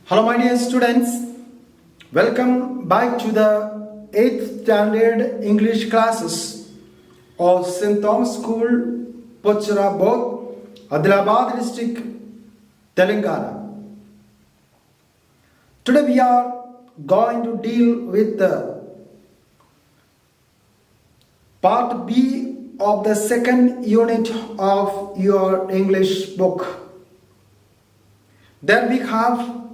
Hello, my dear students. Welcome back to the 8th standard English classes of St. Thomas School, Pochirabad, Adilabad district, Telangana. Today we are going to deal with the part B of the second unit of your English book. There we have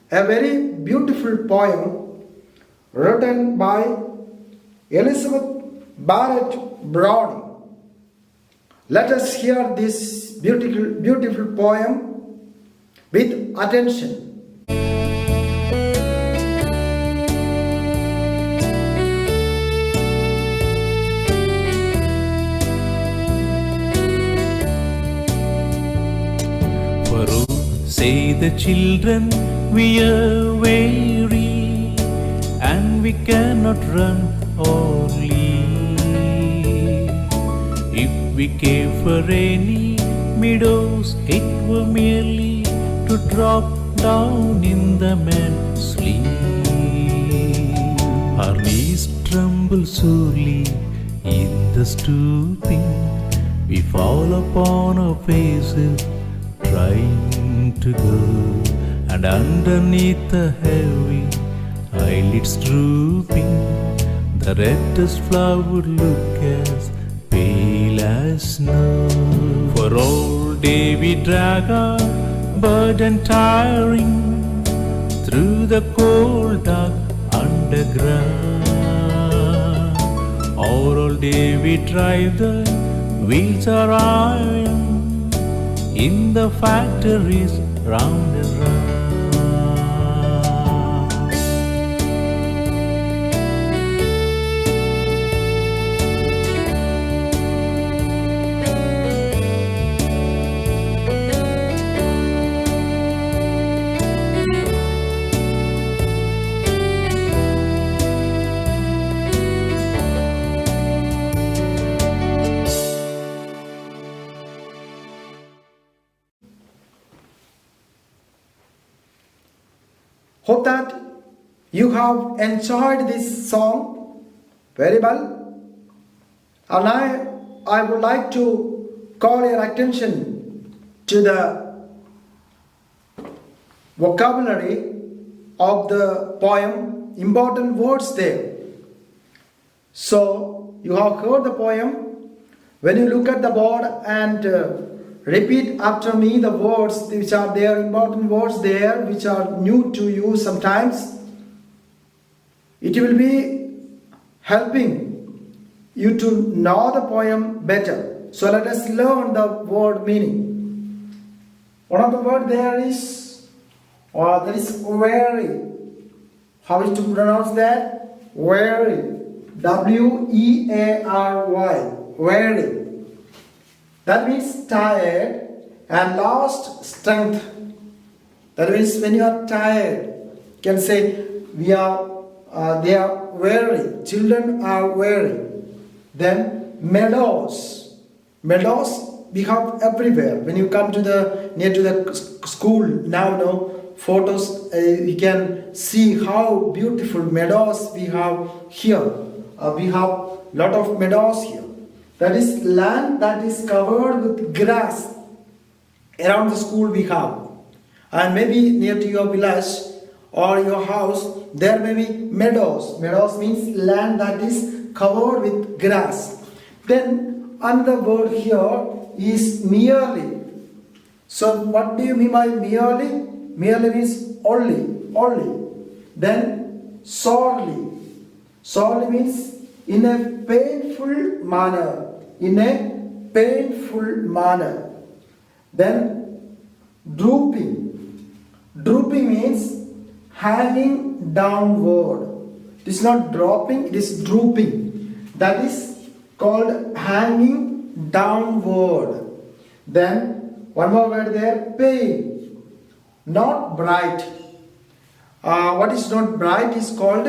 a very beautiful poem written by Elizabeth Barrett Browning. Let us hear this beautiful poem with attention. For oh, say the children, we are weary, and we cannot run or leap. If we care for any meadows, it were merely to drop down in the man's sleep. Our knees tremble sorely in the stooping. We fall upon our faces, trying to go. And underneath the heavy eyelids drooping, the reddest flower would look as pale as snow. For all day we drag our burden tiring through the cold dark underground. All day we drive the wheels are iron in the factories round and round. Hope that you have enjoyed this song very well. And I would like to call your attention to the vocabulary of the poem, important words there. So, you have heard the poem. When you look at the board and repeat after me the words which are there, important words there, which are new to you sometimes. It will be helping you to know the poem better. So let us learn the word meaning. One of the word there is weary. How is to pronounce that? Weary. W-E-A-R-Y. Weary. That means tired and lost strength. That means when you are tired, you can say they are weary. Children are weary. Then meadows. Meadows we have everywhere. When you come to near to the school now, photos you can see how beautiful meadows we have here. We have lot of meadows here. That is land that is covered with grass. Around the school we have. And maybe near to your village or your house, there may be meadows. Meadows means land that is covered with grass. Then another word here is merely. So what do you mean by merely? Merely means only. Then sorely. Sorely means in a painful manner. In a painful manner. Then drooping. Drooping means hanging downward. It is not dropping, it is drooping. That is called hanging downward. Then one more word there, pale. Not bright. What is not bright is called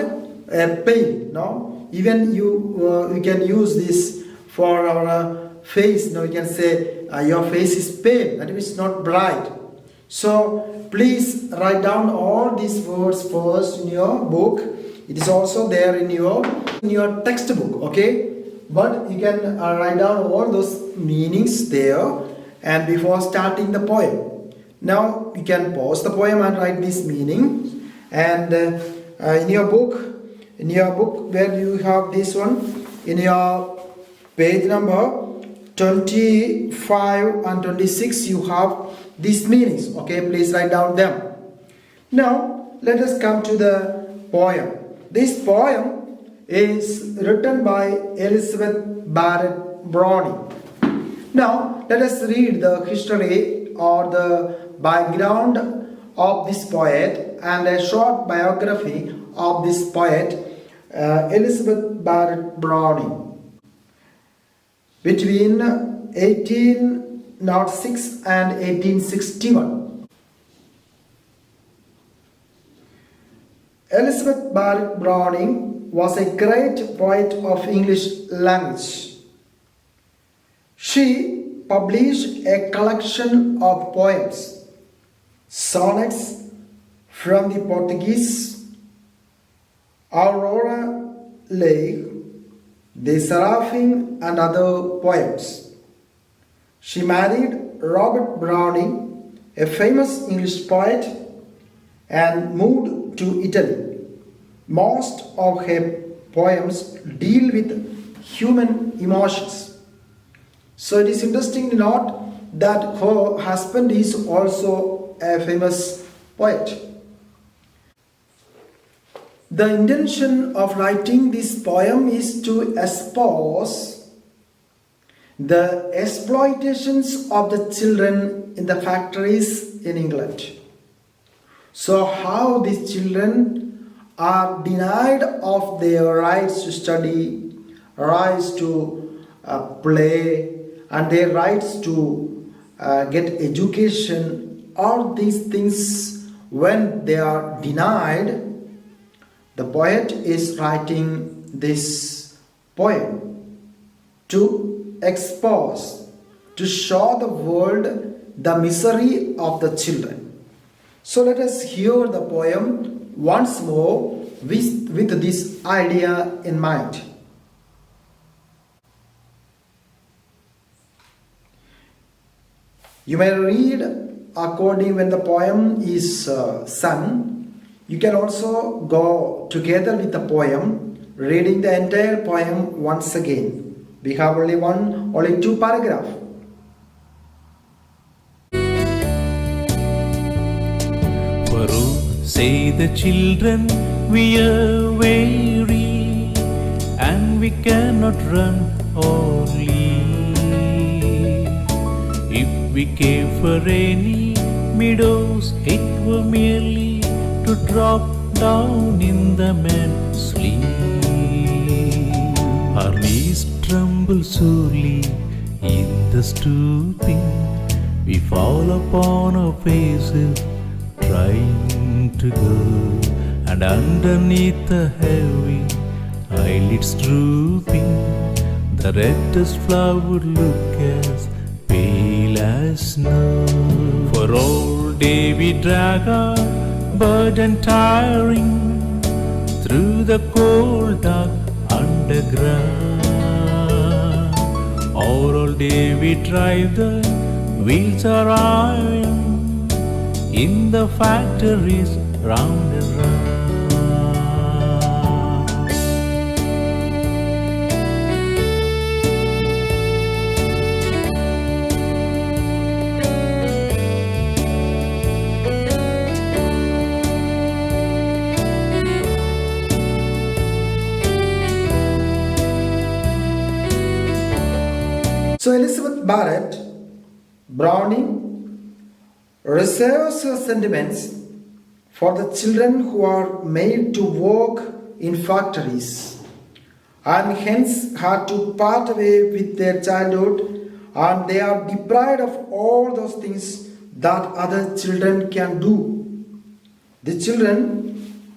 pale. No? Even you can use this for our face. Now you can say your face is pale. That means not bright. So please write down all these words first in your book. It is also there in your textbook, okay? But you can write down all those meanings there and before starting the poem. Now you can pause the poem and write this meaning. And in your book where you have this one, in your page number 25 and 26 you have these meanings, okay? Please write down them. Now let us come to the poem. This poem is written by Elizabeth Barrett Browning. Now let us read the history or the background of this poet and a short biography of this poet, Elizabeth Barrett Browning. Between 1806 and 1861. Elizabeth Barrett Browning was a great poet of English language. She published a collection of poems, sonnets from the Portuguese, Aurora Leigh, the Seraphim and other poems. She married Robert Browning, a famous English poet, and moved to Italy. Most of her poems deal with human emotions. So it is interesting to note that her husband is also a famous poet. The intention of writing this poem is to expose the exploitations of the children in the factories in England. So how these children are denied of their rights to study, rights to play, and their rights to get education. All these things, when they are denied, the poet is writing this poem to expose, to show the world the misery of the children. So let us hear the poem once more with this idea in mind. You may read according when the poem is sung. You can also go together with the poem, reading the entire poem once again. We have only two paragraphs. For oh, say the children, we are weary, and we cannot run or leap. If we came for any meadows, it were merely to drop down in the man's sleep. Our knees tremble sorely in the stooping. We fall upon our faces trying to go, and underneath the heavy eyelids drooping, the reddest flower would look as pale as snow. For all day we drag our burden tiring through the cold dark underground. All day we drive the wheels are iron in the factories round and round. So Elizabeth Barrett Browning reserves her sentiments for the children who are made to work in factories and hence had to part away with their childhood, and they are deprived of all those things that other children can do. The children,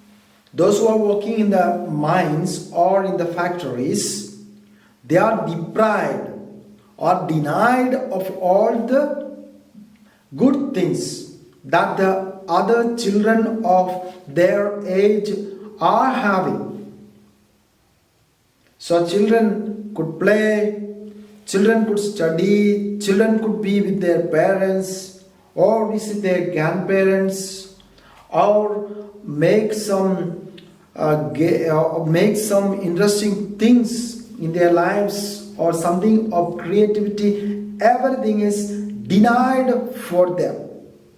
those who are working in the mines or in the factories, they are deprived or denied of all the good things that the other children of their age are having. So children could play, children could study, children could be with their parents or visit their grandparents or make some interesting things in their lives or something of creativity. Everything is denied for them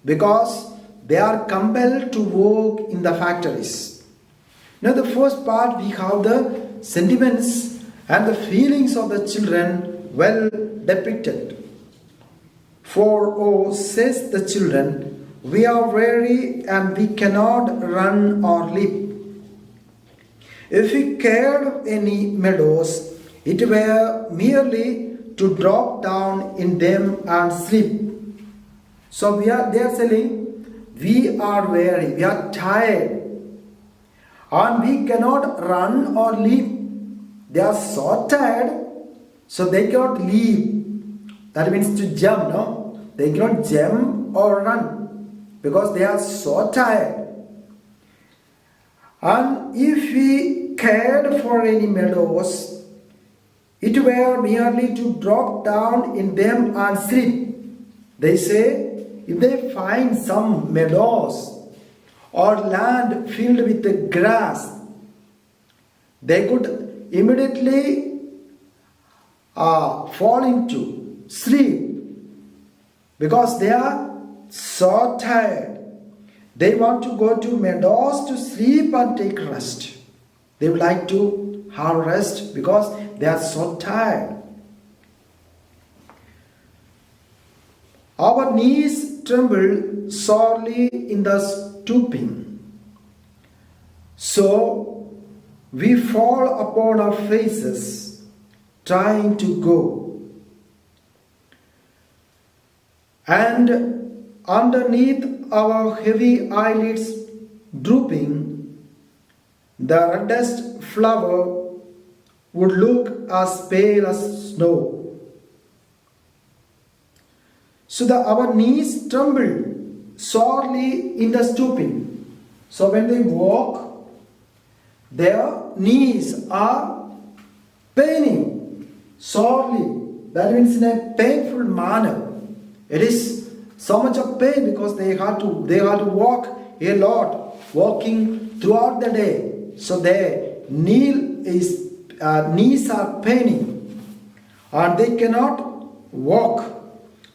because they are compelled to work in the factories. Now the first part, we have the sentiments and the feelings of the children well depicted. For oh, says the children, we are weary and we cannot run or leap. If we cared any meadows, it were merely to drop down in them and sleep. So they are saying, we are weary, we are tired, and we cannot run or leap. They are so tired, so they cannot leap. That means to jump, no? They cannot jump or run because they are so tired. And if we cared for any meadows, it were merely to drop down in them and sleep. They say, if they find some meadows or land filled with the grass, they could immediately fall into sleep because they are so tired. They want to go to meadows to sleep and take rest. They would like to have rest because they are so tired. Our knees tremble sorely in the stooping. So we fall upon our faces trying to go. And underneath our heavy eyelids drooping, the reddest flower would look as pale as snow. So our knees tremble sorely in the stooping. So when they walk, their knees are paining sorely. That means in a painful manner. It is so much of pain because they have to walk a lot, walking throughout the day. So their knees are paining and they cannot walk.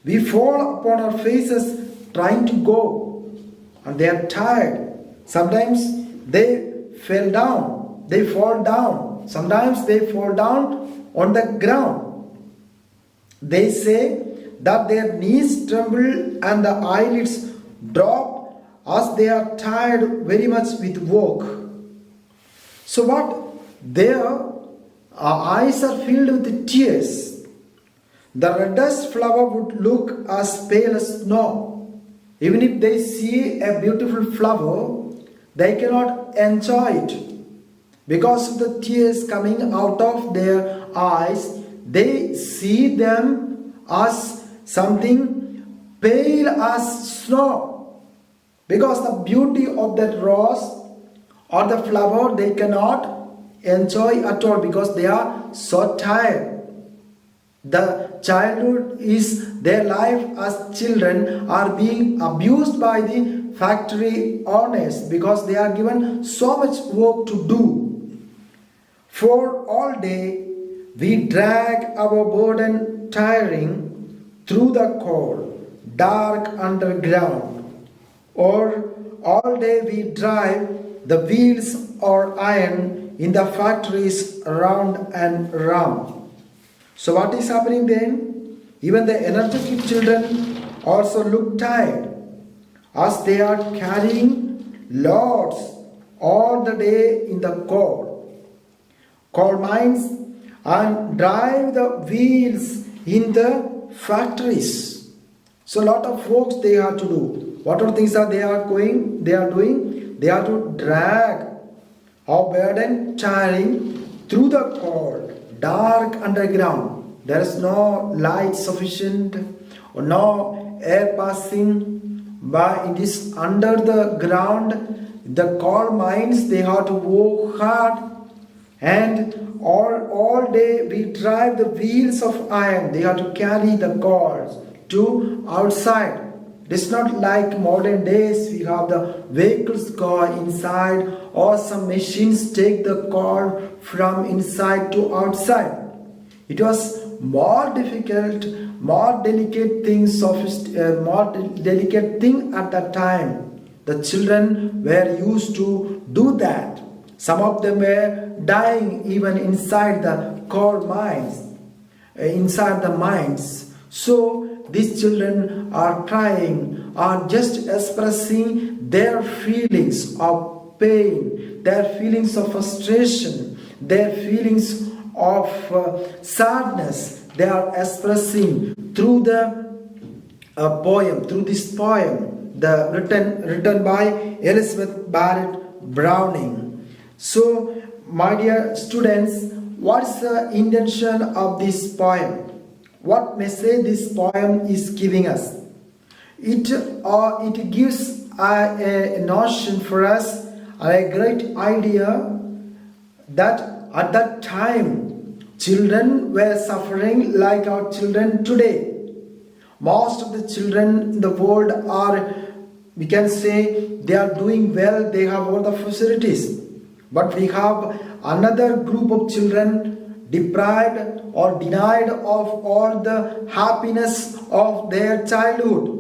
We fall upon our faces trying to go and they are tired. Sometimes they fall down. Sometimes they fall down on the ground. They say that their knees tremble and the eyelids drop as they are tired very much with work. So what? Their eyes are filled with tears. The reddest flower would look as pale as snow. Even if they see a beautiful flower, they cannot enjoy it. Because of the tears coming out of their eyes, they see them as something pale as snow. Because the beauty of that rose or the flower they cannot enjoy at all because they are so tired. The childhood is their life as children are being abused by the factory owners because they are given so much work to do. For all day we drag our burden tiring through the cold, dark underground, or all day we drive the wheels or iron in the factories round and round. So what is happening then? Even the energetic children also look tired as they are carrying loads all the day in the coal mines and drive the wheels in the factories. So a lot of works they have to do. What are things that they are doing? They are to drag our burden tiring through the cold, dark underground. There is no light sufficient or no air passing but it is under the ground, the coal mines. They have to work hard, and all day we drive the wheels of iron. They have to carry the coals to outside. It's not like modern days we have the vehicles go inside, or some machines take the coal from inside to outside. It was more difficult, more delicate things, more delicate thing at that time. The children were used to do that. Some of them were dying even inside the coal mines, inside the mines. So these children are crying, are just expressing their feelings of pain, their feelings of frustration, their feelings of sadness. They are expressing through the poem, through this poem, written by Elizabeth Barrett Browning. So, my dear students, what's the intention of this poem? What message this poem is giving us? It gives a notion for us, a great idea that at that time children were suffering like our children today. Most of the children in the world are, we can say, they are doing well, they have all the facilities. But we have another group of children deprived or denied of all the happiness of their childhood.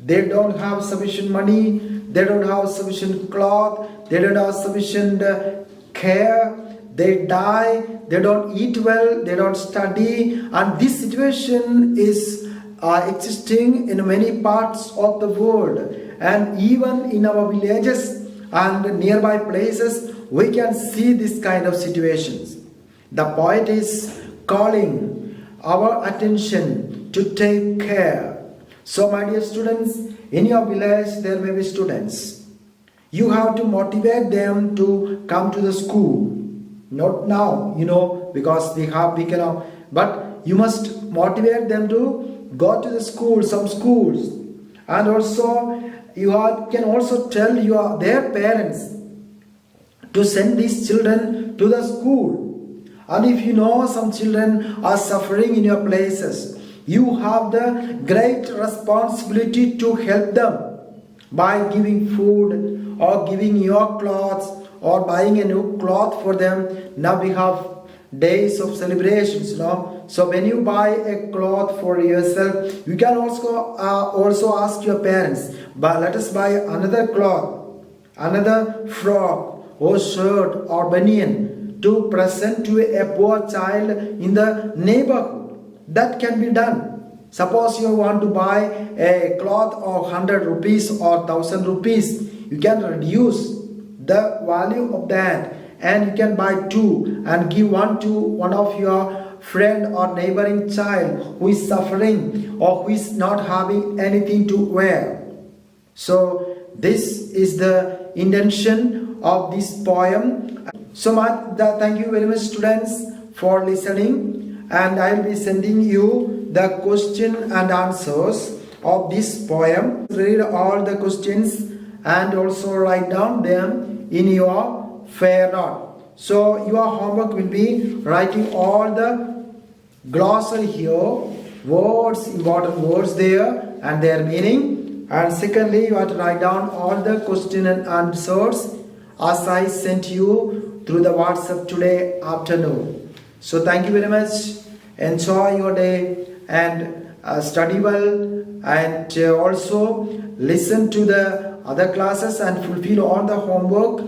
They don't have sufficient money, they don't have sufficient cloth, they don't have sufficient care, they die, they don't eat well, they don't study, and this situation is existing in many parts of the world, and even in our villages and nearby places we can see this kind of situations. The poet is calling our attention to take care. So my dear students, in your village there may be students. You have to motivate them to come to the school. Not now, because we cannot, but you must motivate them to go to the school, some schools. And also can also tell their parents to send these children to the school. And if you know some children are suffering in your places, you have the great responsibility to help them by giving food or giving your clothes or buying a new cloth for them. Now we have days of celebrations, So when you buy a cloth for yourself, you can also ask your parents, but let us buy another cloth, another frock or shirt or banyan to present to a poor child in the neighborhood. That can be done. Suppose you want to buy a cloth of 100 rupees or 1000 rupees, you can reduce the value of that and you can buy two and give one to one of your friend or neighboring child who is suffering or who is not having anything to wear. So this is the intention of this poem. So thank you very much, students, for listening, and I will be sending you the question and answers of this poem. Read all the questions and also write down them in your fair note. So your homework will be writing all the glossary here, words, important words there and their meaning. And secondly, you have to write down all the question and answers as I sent you through the WhatsApp today afternoon. So thank you very much. Enjoy your day and study well, and also listen to the other classes and fulfill all the homework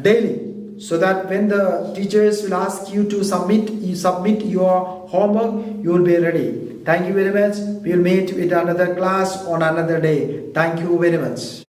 daily, so that when the teachers will ask you to submit your homework, you will be ready. Thank you very much. We will meet with another class on another day. Thank you very much.